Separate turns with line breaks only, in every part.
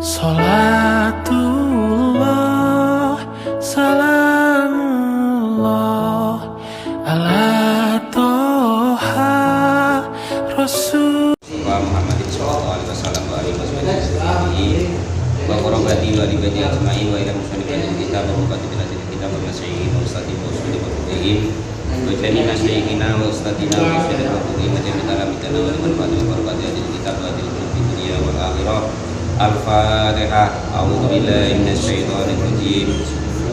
Salatullah, salamullah ala toha rasul
Muhammadin sallallahu alaihi wasallam wa alihi wasallam wa qarabati wa ibadi ajma'in wa ila muslimin kita berubati bila kita bermasyayikh wa ustadzi wa usuli wa kutuhim wa jami'na syayikhina wa ustadzina wa usuli wa kutuhim wa jami'na alamitana wa manfaati wa qarabati ajil kita wa adil fi dunia wal akhirah. Al-Fatihah. A'udzu billahi minasyaitonir rajim.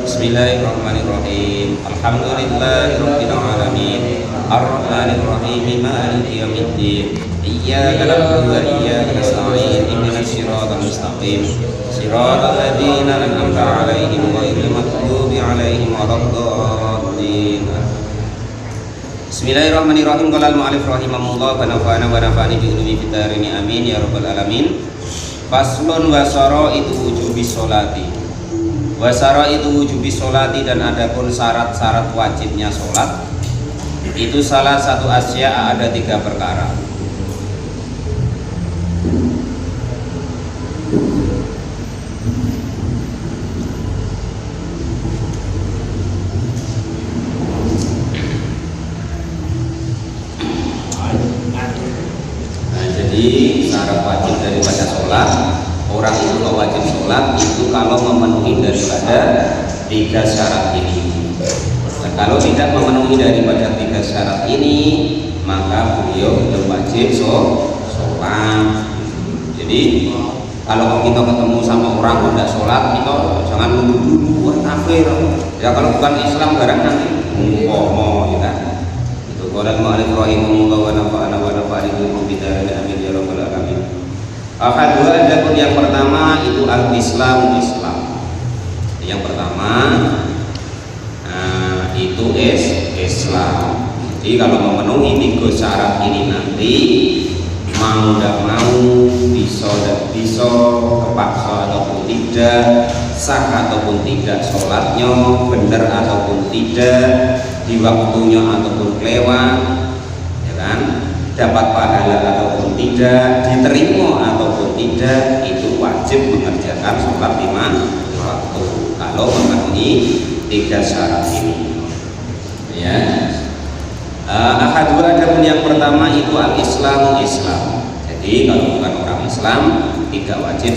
Bismillahirrahmanirrahim. Alhamdulillahirabbil alamin. Arrahmanir rahim. Maliki yaumiddin. Iyyaka na'budu wa iyyaka nasta'in. Ihdinas siratal mustaqim. Siratal ladzina an'amta 'alaihim ghairil maghdubi 'alaihim waladdallin. Bismillahirrahmanirrahim. Qala al-mu'allif rahimahullah wa nafa'ana wa nafa'ani bi ulumi fid dharain amin ya rabbal alamin. Faslun wasara itu wujubi sholati. Wasara itu wujubi sholati, dan adapun syarat-syarat wajibnya sholat itu salah satu asya, ada 3 perkara. Jadi syarat wajib daripada sholat, orang itu wajib sholat itu kalau memenuhi daripada 3 syarat ini. Nah, kalau tidak memenuhi daripada 3 syarat ini, maka beliau belum wajib sholat. Jadi kalau kita ketemu sama orang kok tidak sholat, kita jangan nunggu dulu kafir. Ya kalau bukan Islam barang nanti ngomong, ya kan? Qala al-mu'allif rahimahullah wa nafa'ana wa nafa'ani bi dzalika amin ya rabbal alamin. Ahadua, adapun yang pertama itu al-Islam, Islam. Yang pertama itu Islam. Jadi kalau memenuhi 3 syarat ini nanti mau tidak mau, bisa dan bisa, kepaksa ataupun tidak, sah ataupun tidak sholatnya, benar ataupun tidak, di waktunya ataupun lewat, ya kan, dapat pahala ataupun tidak, diterima ataupun tidak, itu wajib mengerjakan sholat 5 waktu kalau memenuhi 3 syarat ini. Ya. Ahadul, adapun yang pertama itu al-Islam, Islam. Jadi kalau bukan orang Islam tidak wajib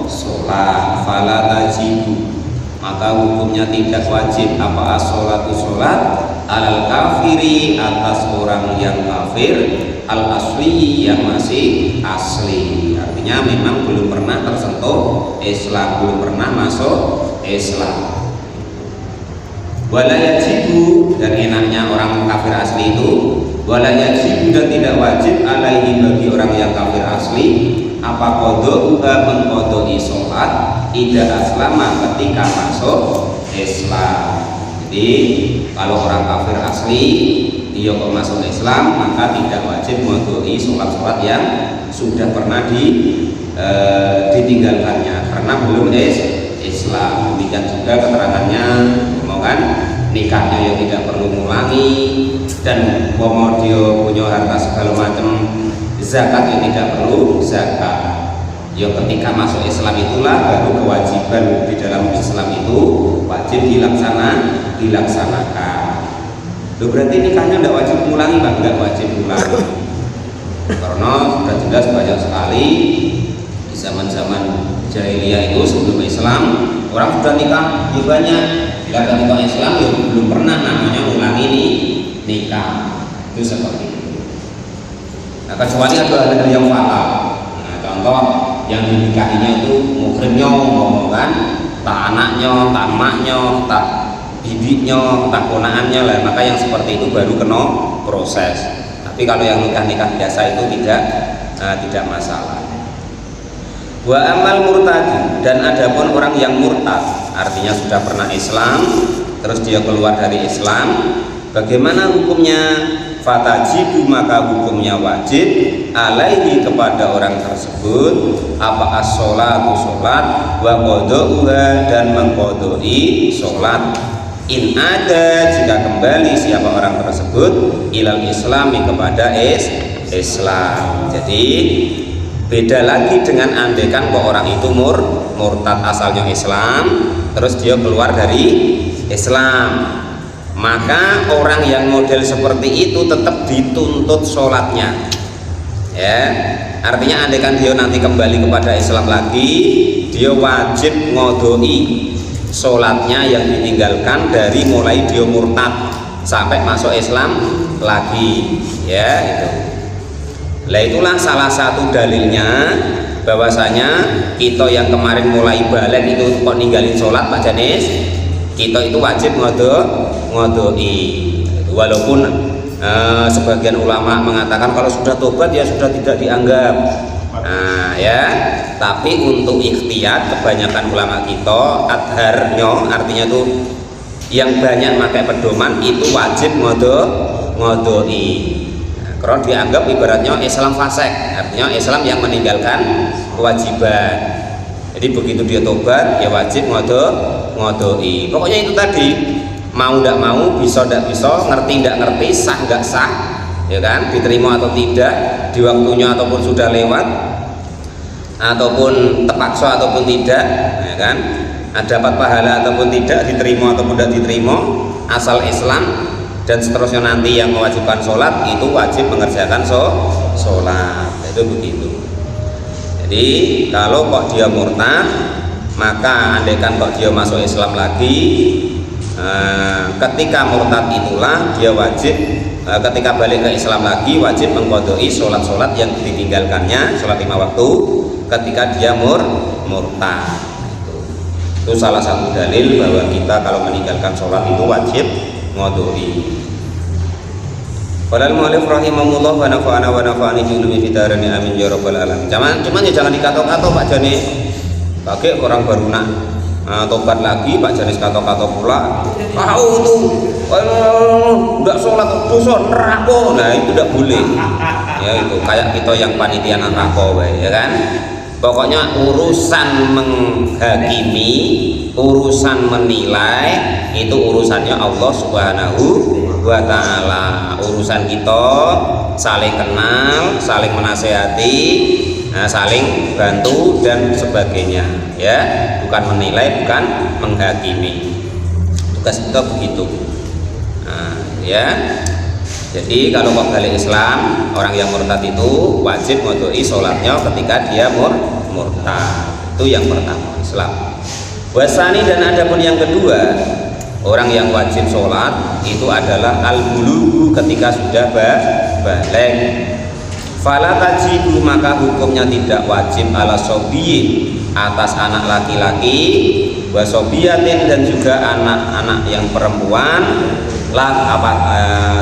sholat. Fala tajibu, maka hukumnya tidak wajib apa as-sholatu sholat alal kafiri, atas orang yang kafir, al asli yang masih asli. Artinya memang belum pernah tersentuh Islam, belum pernah masuk Islam. Wala yajibu, dan enaknya orang kafir asli itu, wala yajibu, dan tidak wajib alaihi, bagi orang yang kafir asli, apa qada'uha, mengqada'i sholat idza aslama, ketika masuk Islam. Jadi kalau orang kafir asli dia kok masuk Islam, maka tidak wajib mengqada'i sholat-sholat yang sudah pernah ditinggalkannya karena belum Islam. Demikian juga keterangannya, kan, nikahnya yang tidak perlu mengulangi, dan mau dia punya harta segala macam, zakat yang tidak perlu zakat. Ya ketika masuk Islam itulah baru kewajiban di dalam Islam itu wajib dilaksanakan. Loh, berarti nikahnya tidak wajib mengulangi, Pak? Tidak wajib mengulangi karena sudah jelas banyak sekali di zaman-zaman jahiliyah itu sebelum Islam orang sudah nikah ya banyak. Bila ketika Islam ya belum pernah namanya ulangi nikah, itu seperti itu. Nah, kecuali ada hal yang fatal. Nah, contoh yang dinikahinya itu muhrimnya ngomong kan, tak anaknya, tak emaknya, tak bibitnya, tak ponakannya lah, maka yang seperti itu baru kena proses. Tapi kalau yang nikah biasa itu tidak masalah. Wa amal murtad, dan adapun orang yang murtad, artinya sudah pernah Islam terus dia keluar dari Islam, bagaimana hukumnya? Fatajibu, maka hukumnya wajib alaihi, kepada orang tersebut, apa as-sholatu sholat, wa qada'uha, dan mengqada'i sholat, in ada, jika kembali siapa orang tersebut ilal islami, kepada Islam. Jadi Beda lagi dengan andekan kok orang itu murtad asalnya Islam, terus dia keluar dari Islam, maka orang yang model seperti itu tetap dituntut sholatnya, ya. Artinya andekan dia nanti kembali kepada Islam lagi, dia wajib ngodoi sholatnya yang ditinggalkan dari mulai dia murtad sampai masuk Islam lagi, ya itu. Lah itulah salah satu dalilnya bahwasanya kita yang kemarin mulai balik itu kok ninggalin sholat Pak Janis, kita itu wajib ngodoi. Walaupun sebagian ulama mengatakan kalau sudah tobat ya sudah tidak dianggap. Nah, ya, tapi untuk ikhtiyat kebanyakan ulama kita adharnya, artinya tuh yang banyak pakai pedoman itu wajib ngodoi. Karena dianggap ibaratnya Islam fasik, artinya Islam yang meninggalkan kewajiban. Jadi begitu dia tobat ya wajib ngodoi. Pokoknya itu tadi, mau tidak mau, bisa tidak bisa, ngerti tidak ngerti, sah nggak sah, ya kan, diterima atau tidak di waktunya ataupun sudah lewat, ataupun terpaksa ataupun tidak, ya kan, dapat pahala ataupun tidak, diterima ataupun tidak diterima, asal Islam. Dan seterusnya nanti yang mewajibkan sholat itu wajib mengerjakan sholat, itu begitu. Jadi kalau kok dia murtad, maka andaikan kok dia masuk Islam lagi, ketika murtad itulah dia wajib, ketika balik ke Islam lagi wajib mengqadai sholat-sholat yang ditinggalkannya, sholat 5 waktu ketika dia murtad. Itu salah satu dalil bahwa kita kalau meninggalkan sholat itu wajib ngodoi. Qala al-mu'allif rahimahullah wa nafa'ana wa nafa'ani bi ulumi fitarani amin ya rabbal alamin. Cuman ya jangan dikato-kato Pak Jani. Pakai orang baru nak tobat lagi Pak Janis kato-kato pula. Tahu tuh enggak sholat dosa neraka. Nah, itu tidak boleh. Ya itu kayak kita yang panitia neraka ya kan. Pokoknya urusan menghakimi, urusan menilai itu urusannya Allah Subhanahu wa Ta'ala. Urusan kita saling kenal, saling menasehati, saling bantu dan sebagainya, ya, bukan menilai, bukan menghakimi. Tugas kita begitu. Ya. Jadi kalau kok balik Islam, orang yang murtad itu wajib ngodoi sholatnya ketika dia murtad. Itu yang pertama, Islam. Wasani, dan adapun yang kedua, orang yang wajib sholat itu adalah al-bulugu, ketika sudah balik. Fala tajibu, maka hukumnya tidak wajib ala sobiyin, atas anak laki-laki, wasobiyatin, dan juga anak-anak yang perempuan,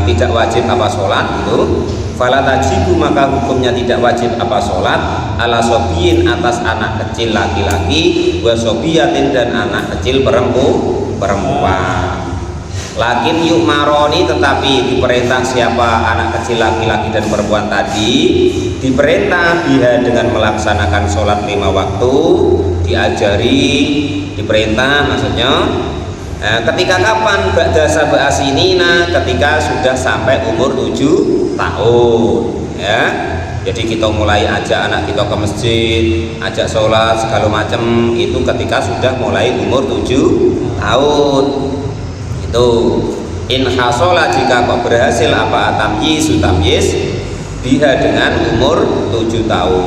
tidak wajib apa sholat itu. Fala tajibu, maka hukumnya tidak wajib apa sholat ala sobiyin, atas anak kecil laki-laki, wasobiyatin, dan anak kecil perempuan. Lakin yuk maroni, tetapi diperintah siapa anak kecil laki-laki dan perempuan tadi, diperintah biha dengan melaksanakan sholat 5 waktu, diajari, diperintah maksudnya ketika kapan? Ba'da sab'a sinina, ketika sudah sampai umur 7 tahun, ya. Jadi kita mulai ajak anak kita ke masjid, ajak sholat segala macam itu ketika sudah mulai umur 7 tahun. Itu in hasola, jika kok berhasil apa tamyiz biha dengan umur 7 tahun.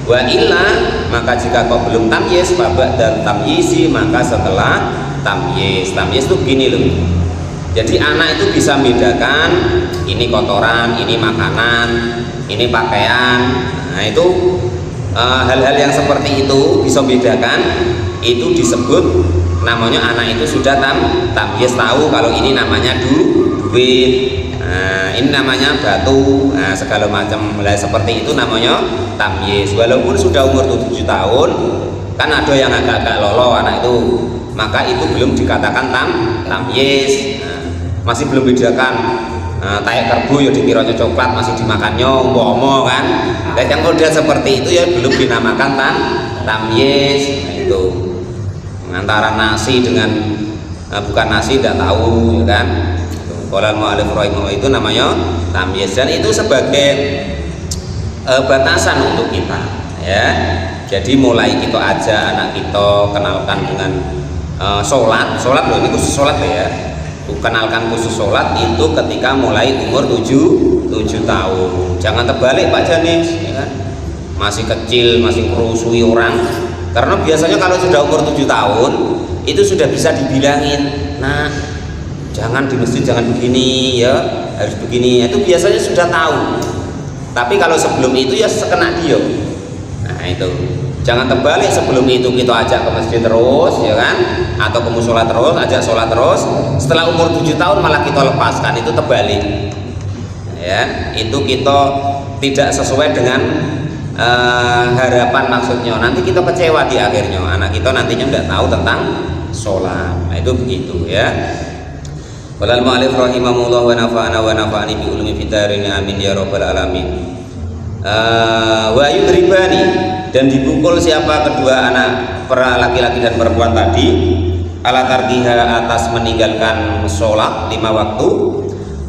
Wa illa, maka jika kok belum tamyiz, babak dan tamyizi, maka setelah tamyiz itu begini loh. Jadi anak itu bisa membedakan ini kotoran, ini makanan, ini pakaian. Nah itu hal-hal yang seperti itu bisa membedakan, itu disebut namanya anak itu sudah tamyiz, tahu kalau ini namanya duit, ini namanya batu, segala macam. Seperti itu namanya tamyiz. Walaupun sudah umur 7 tahun, kan ada yang agak-agak lolo anak itu, maka itu belum dikatakan tamyiz. Masih belum bedakan taek kerbu ya dikiranya coklat masih dimakannya umpama kan. Dan yang model seperti itu ya belum dinamakan tamyiz. Itu antara nasi dengan bukan nasi tidak tahu, ya kan. Qala al-mu'allif rahimahullah, itu namanya tamyiz. Dan itu sebagai batasan untuk kita, ya. Jadi mulai kita aja anak kita kenalkan dengan sholat loh, ini khusus sholat ya. Kenalkan khusus sholat itu ketika mulai umur 7 tahun. Jangan terbalik Pak Janis, ya kan? Masih kecil, masih merusui orang. Karena biasanya kalau sudah umur 7 tahun itu sudah bisa dibilangin, nah jangan di masjid jangan begini ya, harus begini. Itu biasanya sudah tahu. Tapi kalau sebelum itu ya sekena dia. Nah itu jangan terbalik, sebelum itu kita ajak ke masjid terus ya kan, atau ke musola terus, ajak sholat terus, setelah umur 7 tahun malah kita lepaskan, itu terbalik ya. Itu kita tidak sesuai dengan harapan maksudnya, nanti kita kecewa di akhirnya, anak kita nantinya tidak tahu tentang sholat. Nah itu begitu ya. Walal mu'alif rahimahullah wa nafa'ana wa nafa'ani bi ulumi fitarini amin ya rabbal alamin. Wa yudribani, dan dipukul siapa kedua anak laki-laki dan perempuan tadi, ala tarkiha, atas meninggalkan sholat 5 waktu,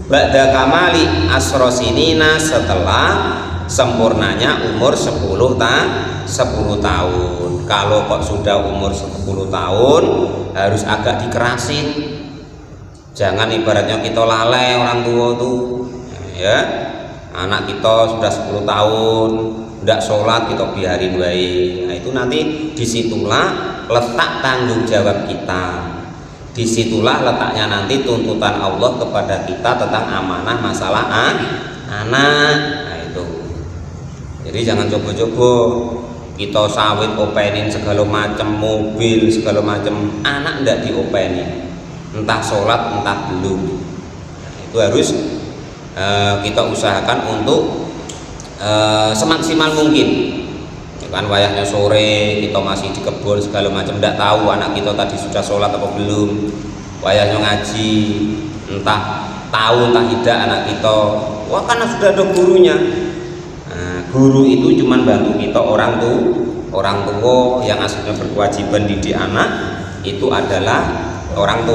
ba'da kamali asrosinina, setelah sempurnanya umur 10 tahun. Kalau kok sudah umur 10 tahun harus agak dikerasin. Jangan ibaratnya kita lalai orang tua tuh ya. Anak kita sudah 10 tahun tidak sholat kita biarin baik. Nah itu nanti disitulah letak tanggung jawab kita, disitulah letaknya nanti tuntutan Allah kepada kita tentang amanah masalah anak. Nah itu, jadi jangan coba-coba kita sawit openin segala macam, mobil segala macam, anak ndak diopenin, entah sholat entah belum. Nah, itu harus kita usahakan untuk semaksimal mungkin ya kan. Wayahnya sore kita masih di kebun segala macam, tidak tahu anak kita tadi sudah sholat atau belum. Wayahnya ngaji, entah tahu entah tidak anak kita, wah karena sudah ada gurunya. Nah, guru itu cuma bantu kita, orang tua yang aslinya berkewajiban didik anak itu adalah orang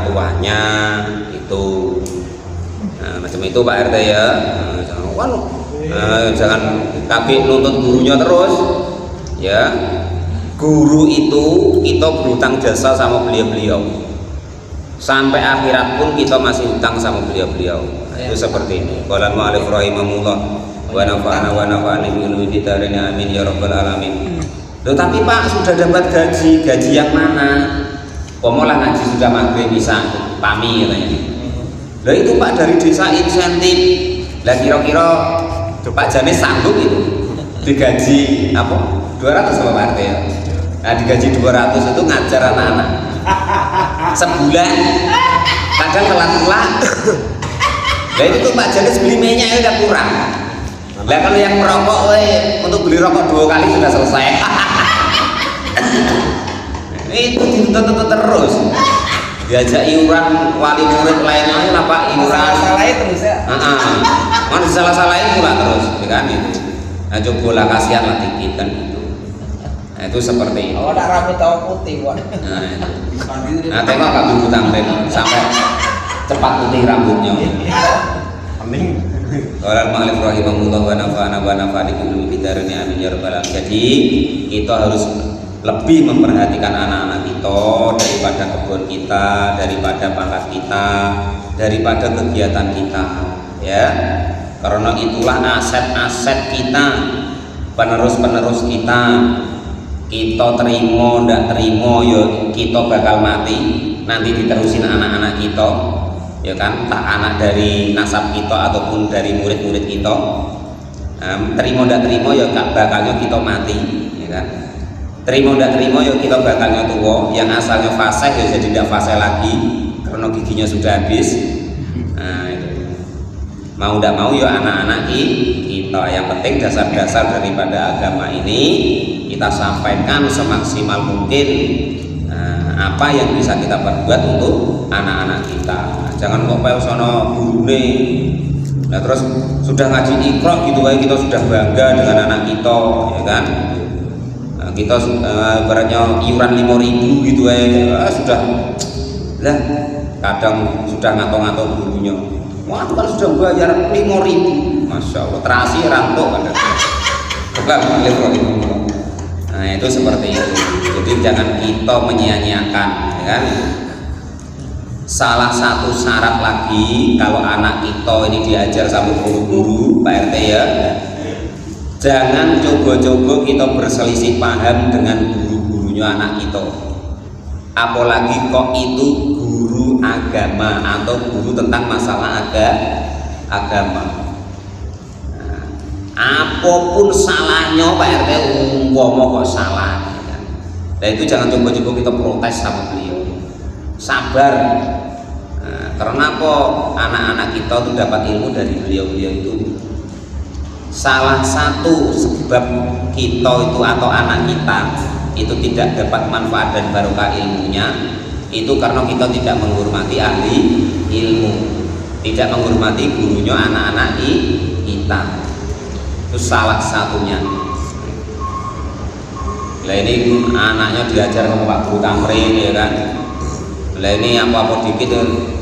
tuanya itu. Nah, macam itu Pak RT ya. Jangan kaki nuntut gurunya terus ya. Guru itu kita berutang jasa sama beliau-beliau, sampai akhirat pun kita masih utang sama beliau-beliau. Nah, itu seperti ini. Qala al-mu'allif rahimahullah wa nafa'ana wa nafa'ani bi ulumi fitarini amin ya rabbal alamin. Loh tapi Pak sudah dapat gaji yang mana? Pomolah ngaji sudah maghrib bisa pami katanya. Loh itu Pak dari desa insentif. Lah kira-kira Pak Janis sanggup itu digaji apa 200 sama Pak RT ya. Nah digaji 200 itu ngajar anak-anak sebulan, kadang telat. Nah itu tuh Pak Janis beli minyak udah kurang. Lah kalau yang merokok untuk beli rokok 2 kali sudah selesai. Itu dituntut terus, diajak iuran wali murid lainnya lah Pak, iuran salahin terus ya. Mana salah-salahin pula terus ya kan itu. Nah cobalah kasihan lah dikit kan gitu. Nah itu seperti itu.
Oh nak rambut tahu putih Pak.
Nah itu. Nah tengok kami hutang sampai cepat putih rambutnya. Amin. Qala al-mu'allif rahimahullah wa nafa'ana wa nafa'ani bi ulumi fitarini amin ya rabbal alamin. Jadi kita harus lebih memperhatikan anak-anak kita daripada kebun kita, daripada pangkat kita, daripada kegiatan kita ya. Karena itulah aset-aset kita, penerus-penerus kita. Kita terima ndak terima ya kita bakal mati, nanti diterusin anak-anak kita ya kan, tak anak dari nasab kita ataupun dari murid-murid kita. Terima ndak terima ya bakalnya kita mati ya kan. Terima tidak terima ya kita bakalnya tua, yang asalnya fasih ya jadi tidak fasih lagi karena giginya sudah habis. Nah itu. Mau tidak mau ya anak-anak kita, yang penting dasar-dasar daripada agama ini kita sampaikan semaksimal mungkin. Apa yang bisa kita perbuat untuk anak-anak kita. Jangan kok pel sono gurune. Nah terus sudah ngaji iqra gitu kayak kita sudah bangga dengan anak kita ya kan. Kita ibaratnya iuran 5.000 gitu sudah lah, kadang sudah ngato-ngato gurunya, wah kalau sudah bayar 5.000 Masya Allah, terasi rantuk kan. Bukan balik rahimahullah. Nah itu seperti itu. Jadi jangan kita menyia-nyiakan, ya kan? Salah satu syarat lagi kalau anak kita ini diajar sama guru-guru Pak RT ya, jangan coba-coba kita berselisih paham dengan guru-gurunya anak kita. Apalagi kok itu guru agama atau guru tentang masalah agama. Nah, apapun salahnya Pak RT umpama kok salah, ya kan? Nah itu jangan coba-coba kita protes sama beliau. Sabar. Nah, karena kok anak-anak kita tuh dapat ilmu dari beliau-beliau itu. Salah satu sebab kita itu atau anak kita itu tidak dapat manfaat dan barokah ilmunya itu karena kita tidak menghormati ahli ilmu, tidak menghormati gurunya anak-anak kita. Itu salah satunya. Nah ini anaknya diajar sama Pak Guru Tamrin, ya kan? Lah ini apa-apa dikit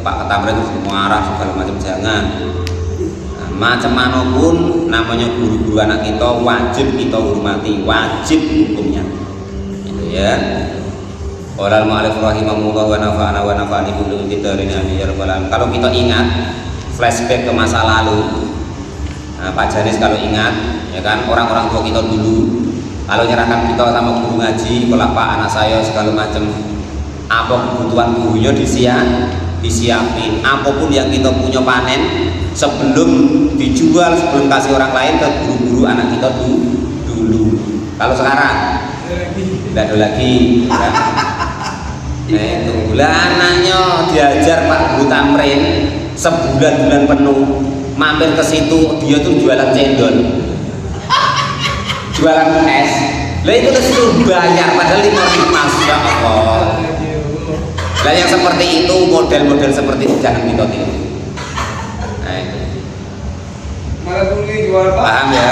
Pak Ketamrin terus marah segala macam, jangan. Nah, macam mana pun namanya guru-guru anak kita wajib kita hormati, wajib hukumnya. Itu ya. Qala al-mu'allif rahimahullah wa nafa'ana wa nafa'ani bil kitabin amin ya rabbal alamin. Kalau kita ingat flashback ke masa lalu, nah, Pak Janis kalau ingat ya kan orang-orang tua kita dulu kalau nyerahkan kita sama guru ngaji, kalau Pak anak saya segala macam apa kebutuhan gurunya disiapin, apapun yang kita punya panen sebelum dijual, sebelum kasih orang lain ke guru-guru anak kita dulu. Kalau sekarang tidak ada lagi ya. Nah itu lah anaknya diajar Pak Guru Tamrin sebulan-bulan penuh, mampir ke situ dia tuh jualan cendol, jualan es. Lah itu disuruh bayar padahal 5.000, Masya Allah. Nah yang seperti itu, model-model seperti itu jangan kita tiru. Nah itu. Paham ya?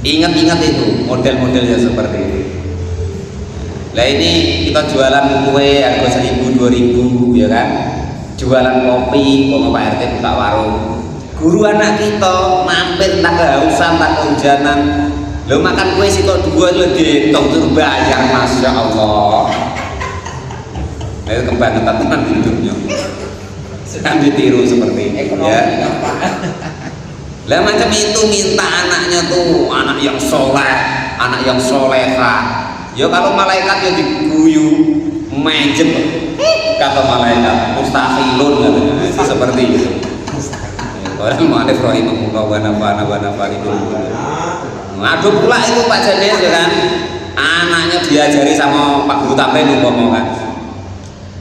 Ingat-ingat itu model-modelnya seperti itu. Nah ini kita jualan kue harga 1.000, 2.000 ya kan? Jualan kopi, kalau Pak RT buka warung. Guru anak kita mampir tak kehausan, tak kehujanan. Lo makan kue sih kok 2 lo dihitung bayar, Masya Allah. Itu kebangetan hidupnya, kan ditiru seperti itu ya. Lah macam itu minta anaknya tuh anak yang soleh, anak yang soleha. Ya kalau malaikat ya diguyu, mejem kata malaikat, mustahilun katanya. Itu seperti itu. Orang mu'allif rahimahullah wa nafa'ana wa nafa'ani bil ilmi. Ngadu pula itu Pak Janis ya kan, anaknya diajari sama Pak Guru Tamrin umpama kan.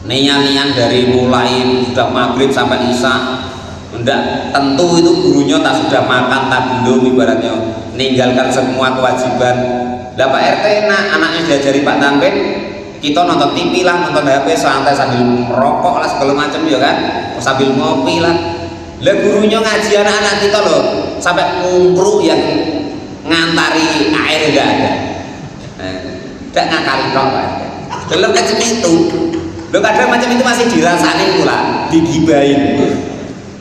Nian-nian dari mulai sudah maghrib sampai isya, enggak tentu itu gurunya tak sudah makan tak belum, ibaratnya meninggalkan semua kewajiban. Lah Pak RT anaknya diajari Pak Tamrin, kita nonton TV lah, nonton HP santai sambil merokok lah segala macam ya kan, sambil ngopi lah. Lah gurunya ngaji anak-anak kita loh sampai ngumpru yang ngantari air enggak ada. Enggak ngakali dong Pak RT. Belum macam itu. Loh kadang macam itu masih dirasain pula, digibain.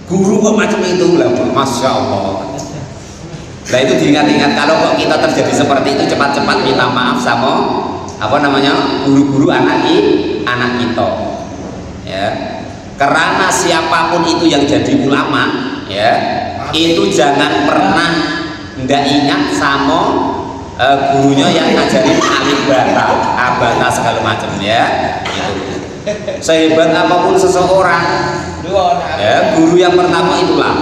Guru kok macam itu lah, Masya Allah. Nah itu diingat-ingat kalau kok kita terjadi seperti itu cepat-cepat minta maaf sama apa namanya guru-guru anak kita. Ya, karena siapapun itu yang jadi ulama, ya itu jangan pernah ndak ingat sama gurunya yang ngajarin alif bata, abata segala macam ya. Itu. Sehebat apapun seseorang, ya guru yang pertama itulah.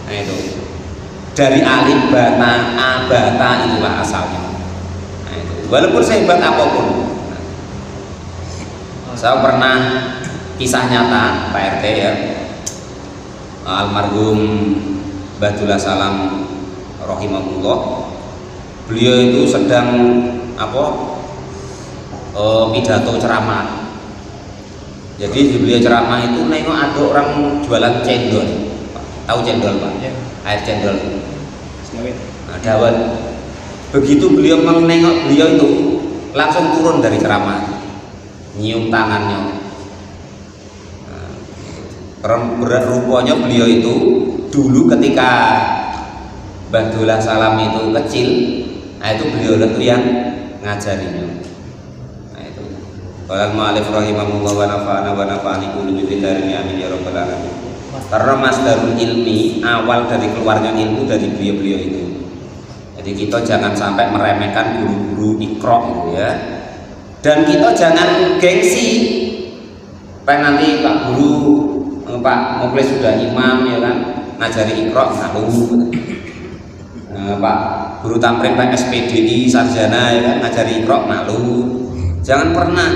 Nah itu dari alif bata abata itulah asalnya. Nah itu walaupun sehebat apapun. Saya pernah kisah nyata Pak RT ya, almarhum Badullah Salam rahimahullah. Beliau itu sedang pidato ceramah. Jadi beliau ceramah itu nengok ada orang jualan cendol, tahu cendol Pak? Ya. Air cendol. Nah, dawet. Begitu beliau menengok beliau itu langsung turun dari ceramah, nyium tangannya. Nah, rupanya beliau itu dulu ketika Mbah Dullah Salam itu kecil, nah itu beliau itu yang ngajarinya. Nah itu. Qala al-mu'allif rahimahullah wa nafa'ani kullu bi dzikrihi amin ya rabbal alamin. Karena masdarul ilmi, awal dari keluarnya ilmu dari beliau-beliau itu. Jadi kita jangan sampai meremehkan guru-guru Iqra gitu ya. Dan kita jangan gengsi. Nanti Pak Guru, Pak Muklis sudah imam ya kan, ngajari Iqra malu. Pak Guru Tamrin Pak SPDI sarjana ya kan, ngajari Iqra malu. Jangan pernah.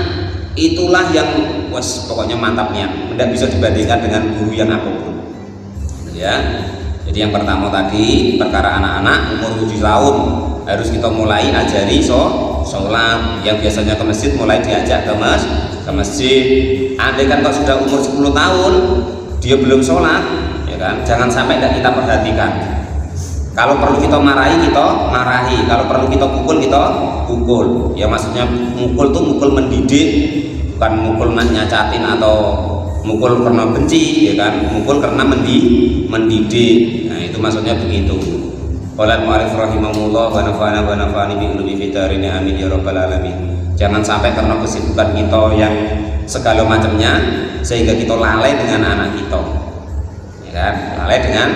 Itulah yang pokoknya mantapnya, tidak bisa dibandingkan dengan guru yang apapun ya. Jadi yang pertama tadi perkara anak-anak umur 7 tahun harus kita mulai ajari sholat, yang biasanya ke masjid mulai diajak ke masjid. Andai kan kalau sudah umur 10 tahun dia belum sholat ya kan, jangan sampai tidak kita perhatikan. Kalau perlu kita marahi, kalau perlu kita pukul ya. Maksudnya mukul tuh mukul mendidik, bukan mukul nyacatin atau mukul karena benci ya kan, mukul karena mendidik. Nah itu maksudnya begitu. Qala al-mu'allif rahimahullah wa nafa'ani bi ulumi fitarini amin ya rabbal alamin. Jangan sampai karena kesibukan kita yang segala macamnya sehingga kita lalai dengan anak kita ya kan, lalai dengan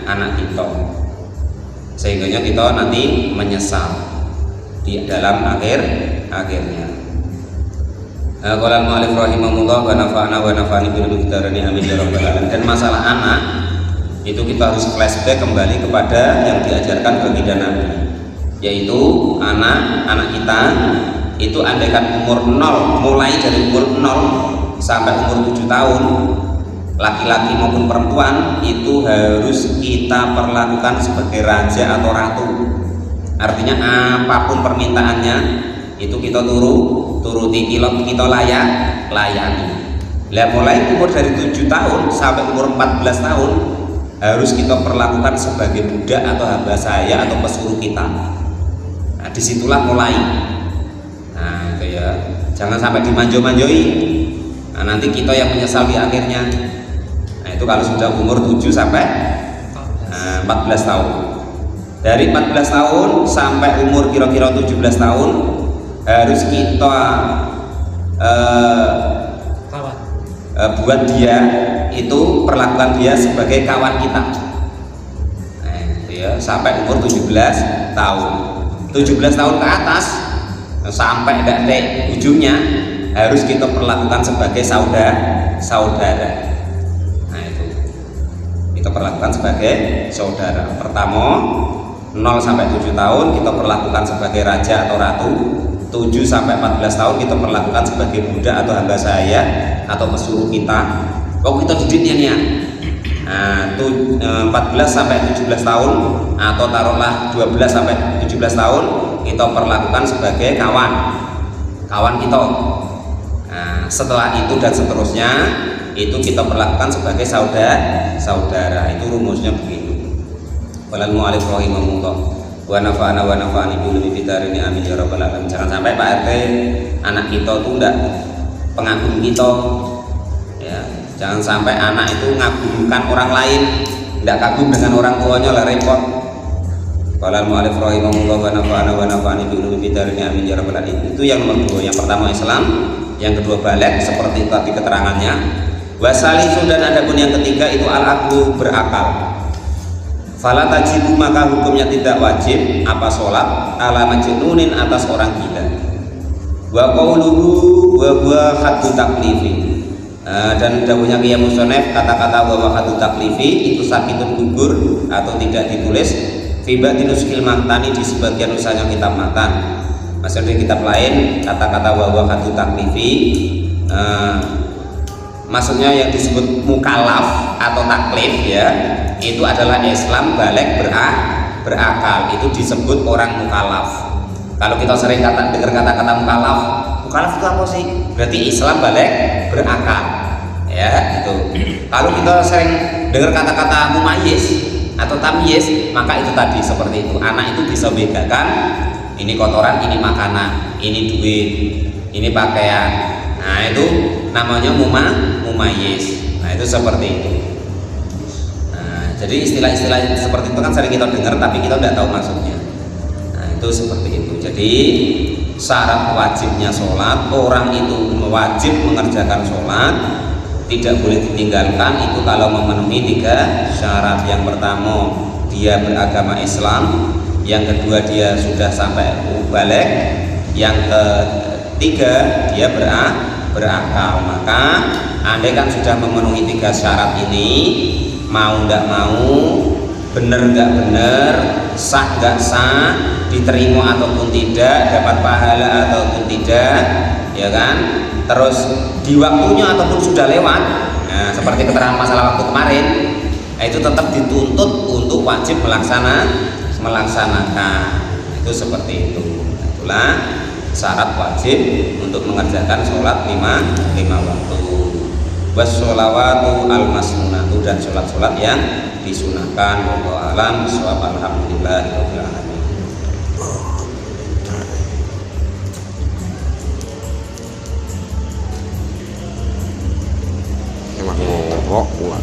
anak kita sehingga kita nanti menyesal di dalam akhirnya. Qala al-mu'allif rahimahullah wa nafa'ani bi ulumi fitarini amin ya rabbal alamin. Dan masalah anak itu kita harus flashback kembali kepada yang diajarkan baginda Nabi, yaitu anak kita itu andaikan umur 0, mulai dari umur 0 sampai umur 7 tahun, laki-laki maupun perempuan itu harus kita perlakukan sebagai raja atau ratu. Artinya apapun permintaannya itu kita turuti, kita layani. Lah mulai umur dari 7 tahun sampai umur 14 tahun harus kita perlakukan sebagai budak atau hamba saya atau pesuruh kita. Nah disitulah mulai. Nah itu ya, jangan sampai dimanjo-manjoi. Nah nanti kita yang menyesal di akhirnya. Nah itu kalau sudah umur 7 sampai 14 tahun. Dari 14 tahun sampai umur kira-kira 17 tahun harus kita buat dia itu perlakukan dia sebagai kawan kita. Nah, ya, sampai umur 17 tahun. 17 tahun ke atas sampai tidak ujungnya harus kita perlakukan sebagai saudara. Nah itu kita perlakukan sebagai saudara. Pertama 0 sampai 7 tahun kita perlakukan sebagai raja atau ratu. 7 sampai 14 tahun kita perlakukan sebagai budak atau hamba saya atau pesuruh kita. Kok kita didiknya nih ya. Nah, 14 sampai 17 tahun atau taruhlah 12 sampai 17 tahun kita perlakukan sebagai kawan kita. Nah, setelah itu dan seterusnya itu kita perlakukan sebagai saudara. Itu rumusnya begitu. Qala al-mu'allif rahimahullah wa nafa'ani bi ulumi fitarini amin ya rabbal alamin. Jangan sampai Pak RT anak kita tuh enggak pengagum kita ya. Jangan sampai anak itu ngagumkan orang lain, enggak kagum dengan orang tuanya lah repot. Qala al-mu'allif rahimahullah wa nafa'ani bi ulumi fitarini amin ya rabbal alamin. Itu yang nomor 2. Yang pertama Islam, yang kedua balik seperti tadi keterangannya. Wasalisu, dan adapun yang ketiga itu al-aqlu, berakal. Fala tajibu, maka hukumnya tidak wajib apa sholat ala majnunin, atas orang gila. Wa qauluhu wa huwa haddu taklifi. Dan dawuhnya Kiai Musonef, kata-kata wa haddu taklifi itu sakitun gugur atau tidak ditulis fi ba'dinuskil matani, di sebagian usahanya kitab matan. Maksudnya di kitab lain kata-kata wa haddu taklifi maksudnya yang disebut mukallaf atau taklif ya, itu adalah Islam balik berakal, itu disebut orang mukallaf. Kalau kita sering dengar kata-kata mukallaf itu apa sih? Berarti Islam balik berakal ya itu. Kalau kita sering dengar kata-kata mumayyiz atau tamyiz, maka itu tadi seperti itu. Anak itu bisa bedakan ini kotoran, ini makanan, ini duit, ini pakaian. Nah itu namanya mumayyiz. Nah itu seperti itu. Nah jadi istilah-istilah seperti itu kan sering kita dengar tapi kita tidak tahu maksudnya. Nah, itu seperti itu. Jadi syarat wajibnya sholat, orang itu wajib mengerjakan sholat, tidak boleh ditinggalkan itu kalau memenuhi 3 syarat. Yang pertama, dia beragama Islam. Yang kedua, dia sudah sampai balik. Yang ketiga, dia berakal. Maka andai kan sudah memenuhi 3 syarat ini, mau nggak mau, bener nggak bener, sah nggak sah, diterima ataupun tidak, dapat pahala ataupun tidak, ya kan? Terus di waktunya ataupun sudah lewat, nah, seperti keterangan masalah waktu kemarin, nah, itu tetap dituntut untuk wajib melaksanakan. Itu seperti itu. Itulah syarat wajib untuk mengerjakan sholat 5 waktu. Wassolawatu al-masnunatu, dan sholat-sholat yang disunahkan. Wallahu a'lam bishawab. Alhamdulillahirabbil alamin.
Emang ngorok pula.